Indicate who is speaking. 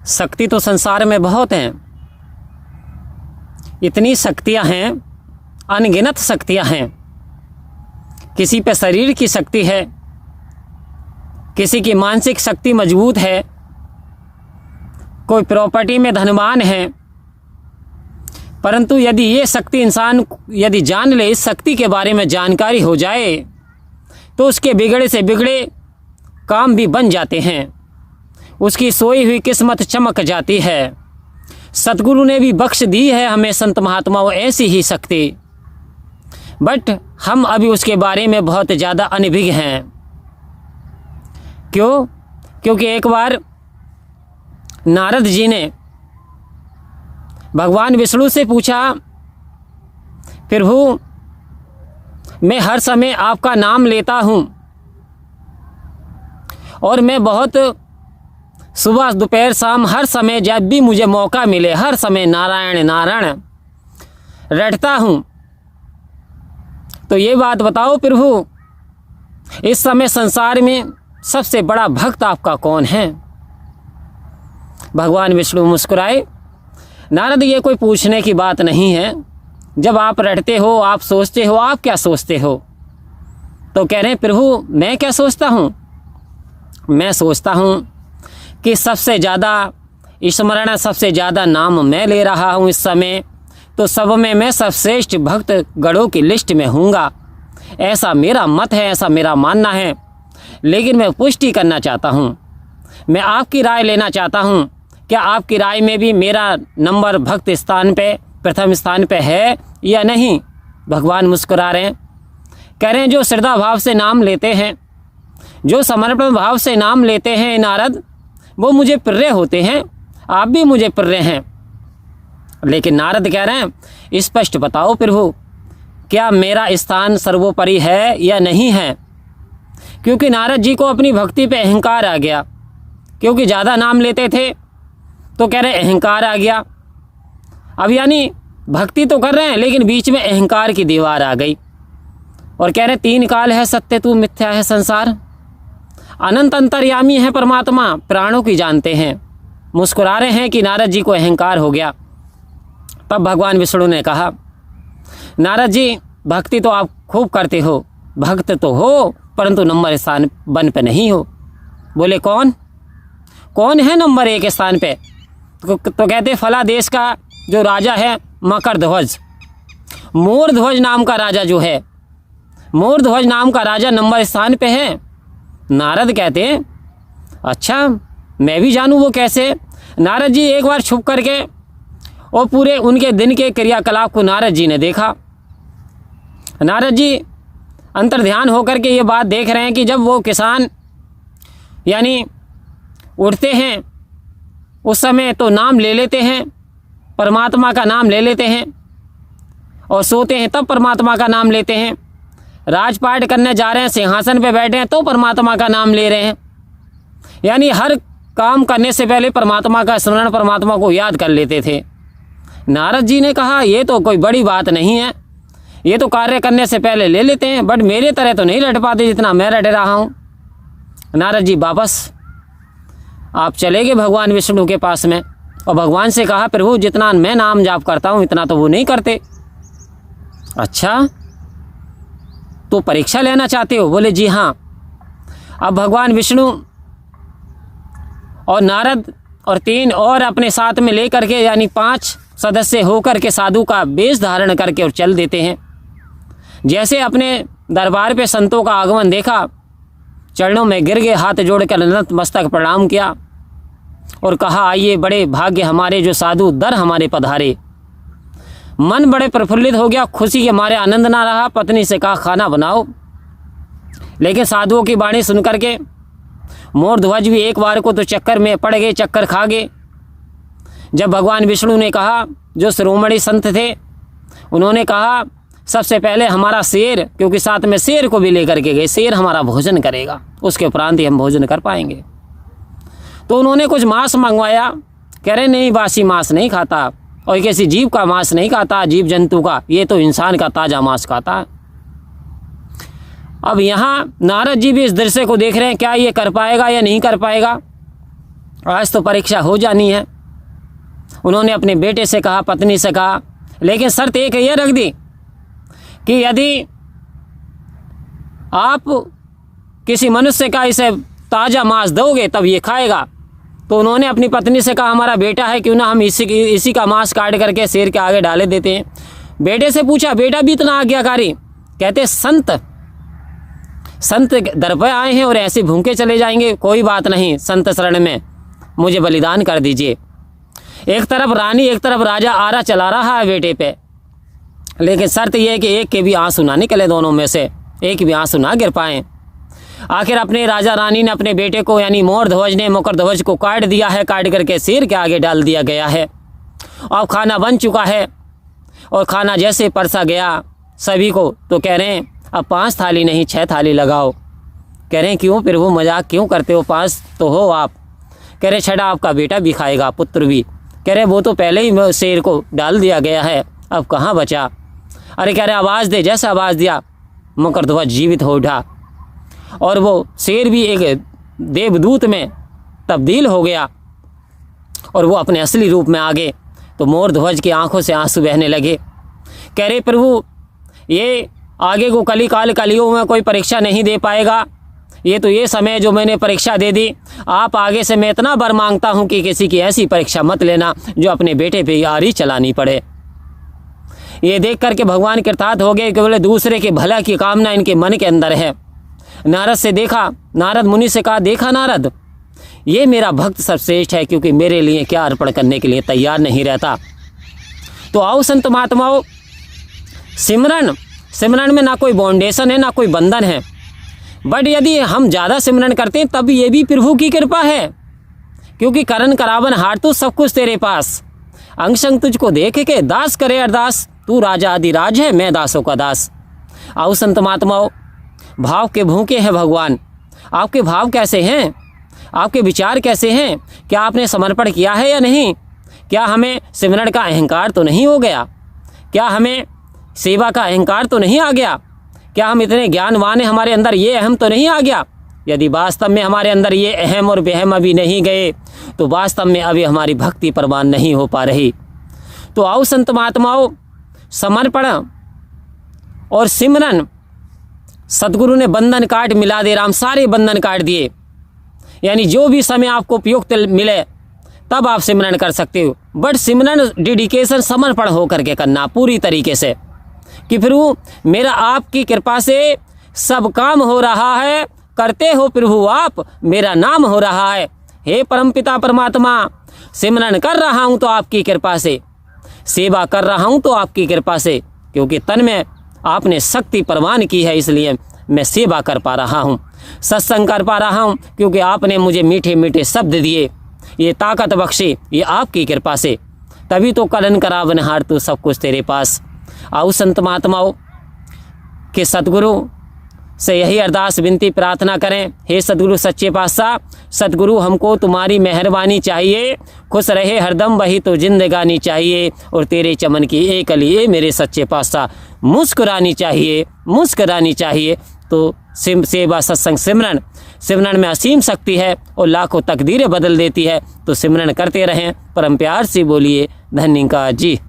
Speaker 1: शक्ति तो संसार में बहुत हैं, इतनी शक्तियां हैं, अनगिनत शक्तियां हैं। किसी पे शरीर की शक्ति है, किसी की मानसिक शक्ति मजबूत है, कोई प्रॉपर्टी में धनवान है। परंतु यदि ये शक्ति इंसान यदि जान ले, इस शक्ति के बारे में जानकारी हो जाए, तो उसके बिगड़े से बिगड़े काम भी बन जाते हैं, उसकी सोई हुई किस्मत चमक जाती है। सतगुरु ने भी बख्श दी है हमें संत महात्माओं ऐसी ही शक्ति, बट हम अभी उसके बारे में बहुत ज़्यादा अनभिज्ञ हैं। क्यों? क्योंकि एक बार नारद जी ने भगवान विष्णु से पूछा, प्रभु मैं हर समय आपका नाम लेता हूँ और मैं बहुत सुबह दोपहर शाम हर समय जब भी मुझे मौका मिले हर समय नारायण नारायण रटता हूँ। तो ये बात बताओ प्रभु, इस समय संसार में सबसे बड़ा भक्त आपका कौन है? भगवान विष्णु मुस्कुराए, नारद ये कोई पूछने की बात नहीं है। जब आप रटते हो, आप सोचते हो, आप क्या सोचते हो? तो कह रहे हैं प्रभु मैं क्या सोचता हूँ? मैं सोचता हूँ कि सबसे ज़्यादा स्मरण, सबसे ज़्यादा नाम मैं ले रहा हूँ इस समय, तो सब में मैं सर्वश्रेष्ठ भक्त गणों की लिस्ट में हूँगा। ऐसा मेरा मत है, ऐसा मेरा मानना है। लेकिन मैं पुष्टि करना चाहता हूँ, मैं आपकी राय लेना चाहता हूँ, क्या आपकी राय में भी मेरा नंबर भक्त स्थान पे, प्रथम स्थान पे है या नहीं? भगवान मुस्कुरा रहे हैं, कह रहे हैं जो श्रद्धा भाव से नाम लेते हैं, जो समर्पण भाव से नाम लेते हैं नारद, वो मुझे प्रिय होते हैं, आप भी मुझे प्रिय हैं। लेकिन नारद कह रहे हैं स्पष्ट बताओ प्रभु, क्या मेरा स्थान सर्वोपरि है या नहीं है? क्योंकि नारद जी को अपनी भक्ति पे अहंकार आ गया, क्योंकि ज़्यादा नाम लेते थे तो कह रहे अहंकार आ गया। अब यानी भक्ति तो कर रहे हैं लेकिन बीच में अहंकार की दीवार आ गई और कह रहे तीन काल है सत्य तू मिथ्या है संसार, अनंत अंतर्यामी है परमात्मा, प्राणों की जानते हैं। मुस्कुरा रहे हैं कि नारद जी को अहंकार हो गया। तब भगवान विष्णु ने कहा, नारद जी भक्ति तो आप खूब करते हो, भक्त तो हो, परंतु नंबर स्थान वन पे नहीं हो। बोले कौन? कौन है नंबर एक स्थान पे? तो कहते फला देश का जो राजा है मकर ध्वज, मोर ध्वज नाम का राजा जो है, मोर ध्वज नाम का राजा नंबर स्थान पे है। नारद कहते हैं अच्छा मैं भी जानूँ वो कैसे? नारद जी एक बार छुप करके और पूरे उनके दिन के क्रियाकलाप को नारद जी ने देखा। नारद जी अंतर्ध्यान होकर के ये बात देख रहे हैं कि जब वो किसान यानी उठते हैं उस समय तो नाम ले लेते हैं, परमात्मा का नाम ले लेते हैं, और सोते हैं तब परमात्मा का नाम लेते हैं। राजपाट करने जा रहे हैं, सिंहासन पे बैठे हैं तो परमात्मा का नाम ले रहे हैं। यानी हर काम करने से पहले परमात्मा का स्मरण, परमात्मा को याद कर लेते थे। नारद जी ने कहा ये तो कोई बड़ी बात नहीं है, ये तो कार्य करने से पहले ले लेते हैं, बट मेरे तरह तो नहीं रट पाते जितना मैं रट रहा हूँ। नारद जी वापस आप चले गए भगवान विष्णु के पास में और भगवान से कहा प्रभु जितना मैं नाम जाप करता हूँ इतना तो वो नहीं करते। अच्छा तो परीक्षा लेना चाहते हो? बोले जी हाँ। अब भगवान विष्णु और नारद और तीन और अपने साथ में लेकर के यानी 5 सदस्य होकर के साधु का वेश धारण करके और चल देते हैं। जैसे अपने दरबार पे संतों का आगमन देखा, चरणों में गिर गए, हाथ जोड़कर नतमस्तक प्रणाम किया और कहा आइए बड़े भाग्य हमारे जो साधु दर हमारे पधारे। मन बड़े प्रफुल्लित हो गया, खुशी के मारे आनंद ना रहा। पत्नी से कहा खाना बनाओ, लेकिन साधुओं की वाणी सुन करके मोर ध्वज भी एक बार को तो चक्कर में पड़ गए, चक्कर खा गए। जब भगवान विष्णु ने कहा, जो शिरोमणि संत थे उन्होंने कहा सबसे पहले हमारा शेर, क्योंकि साथ में शेर को भी लेकर के गए, शेर हमारा भोजन करेगा, उसके उपरांत ही हम भोजन कर पाएंगे। तो उन्होंने कुछ मांस मंगवाया, कह रहे नहीं बासी मांस नहीं खाता और किसी जीव का मांस नहीं खाता, जीव जंतु का, ये तो इंसान का ताज़ा मांस खाता है। अब यहाँ नारद जी भी इस दृश्य को देख रहे हैं, क्या ये कर पाएगा या नहीं कर पाएगा। आज तो परीक्षा हो जानी है। उन्होंने अपने बेटे से कहा, पत्नी से कहा, लेकिन शर्त एक ये रख दी कि यदि आप किसी मनुष्य का इसे ताज़ा मांस दोगे तब ये खाएगा। तो उन्होंने अपनी पत्नी से कहा, हमारा बेटा है, क्यों ना हम इसी का मांस काट करके शेर के आगे डाले देते हैं। बेटे से पूछा, बेटा भी इतना आज्ञाकारी? कहते संत दर पे आए हैं और ऐसे भूखे चले जाएंगे, कोई बात नहीं, संत शरण में मुझे बलिदान कर दीजिए। एक तरफ रानी एक तरफ राजा आरा चला रहा है बेटे पे, लेकिन शर्त यह है कि एक के भी आंसू ना निकले, दोनों में से एक भी आंसू ना गिर पाएँ। आखिर अपने राजा रानी ने अपने बेटे को यानी मोर ध्वज ने मकर ध्वज को काट दिया है, काट करके शेर के आगे डाल दिया गया है। अब खाना बन चुका है और खाना जैसे परसा गया सभी को, तो कह रहे हैं अब 5 थाली नहीं 6 थाली लगाओ। कह रहे हैं क्यों प्रभु, मजाक क्यों करते हो, 5 तो हो आप। कह रहे 6 आपका बेटा भी खाएगा, पुत्र भी। कह रहे वो तो पहले ही शेर को डाल दिया गया है, अब कहाँ बचा। अरे कह रहे आवाज़ दे, जैसा आवाज़ दिया मकर ध्वज जीवित हो उठा और वो शेर भी एक देवदूत में तब्दील हो गया और वो अपने असली रूप में आ गए। तो मोर ध्वज की आंखों से आंसू बहने लगे। कह रहे प्रभु ये आगे को कलियुग में कोई परीक्षा नहीं दे पाएगा, ये तो ये समय जो मैंने परीक्षा दे दी, आप आगे से मैं इतना बर मांगता हूँ कि किसी की ऐसी परीक्षा मत लेना जो अपने बेटे पे यारी चलानी पड़े। ये देख करके भगवान कृतार्थ हो गए कि बोले दूसरे के भला की कामना इनके मन के अंदर है। नारद से देखा, नारद मुनि से कहा, देखा नारद, ये मेरा भक्त सर्वश्रेष्ठ है, क्योंकि मेरे लिए क्या अर्पण करने के लिए तैयार नहीं रहता। तो आओ संत महात्माओं, सिमरन में ना कोई बाउंडेशन है ना कोई बंधन है, बट यदि हम ज़्यादा सिमरन करते हैं तब ये भी प्रभु की कृपा है, क्योंकि करन करावन हार तो सब कुछ तेरे पास, अंग संग तुझको देख के दास करे अरदास, तू राजा अधिराज है मैं दासों का दास। आओ संत महात्माओं, भाव के भूखे हैं भगवान, आपके भाव कैसे हैं, आपके विचार कैसे हैं, क्या आपने समर्पण किया है या नहीं, क्या हमें सिमरन का अहंकार तो नहीं हो गया, क्या हमें सेवा का अहंकार तो नहीं आ गया, क्या हम इतने ज्ञानवान हैं हमारे अंदर ये अहम तो नहीं आ गया। यदि वास्तव में हमारे अंदर ये अहम और बेहम अभी नहीं गए तो वास्तव में अभी हमारी भक्ति प्रवान नहीं हो पा रही। तो आओ संत महात्माओं, समर्पण और सिमरन, सतगुरु ने बंधन काट मिला दे राम, सारे बंधन काट दिए। यानी जो भी समय आपको उपयुक्त मिले तब आप सिमरन कर सकते हो, बट सिमरन डेडिकेशन समर्पण हो करके करना पूरी तरीके से, कि प्रभु मेरा आपकी कृपा से सब काम हो रहा है, करते हो प्रभु आप, मेरा नाम हो रहा है। हे परमपिता परमात्मा, सिमरन कर रहा हूँ तो आपकी कृपा से, सेवा कर रहा हूँ तो आपकी कृपा से, क्योंकि तन में आपने शक्ति प्रवान की है, इसलिए मैं सेवा कर पा रहा हूँ, सत्संग कर पा रहा हूँ, क्योंकि आपने मुझे मीठे मीठे शब्द दिए, ये ताकत बख्शे, ये आपकी कृपा से, तभी तो करन करावन हार तो सब कुछ तेरे पास। आओ संत महात्माओं के सतगुरु से यही अरदास विनती प्रार्थना करें, हे सतगुरु सच्चे पातशाह, सतगुरु हमको तुम्हारी मेहरबानी चाहिए, खुश रहे हरदम वही तो जिंदगानी चाहिए, और तेरे चमन की एक लिए मेरे सच्चे पातशाह मुस्कुरानी चाहिए। तो सेवा सत्संग सिमरन में असीम शक्ति है और लाखों तकदीरें बदल देती है। तो सिमरन करते रहें। परम प्यार से बोलिए धन्यवाद जी।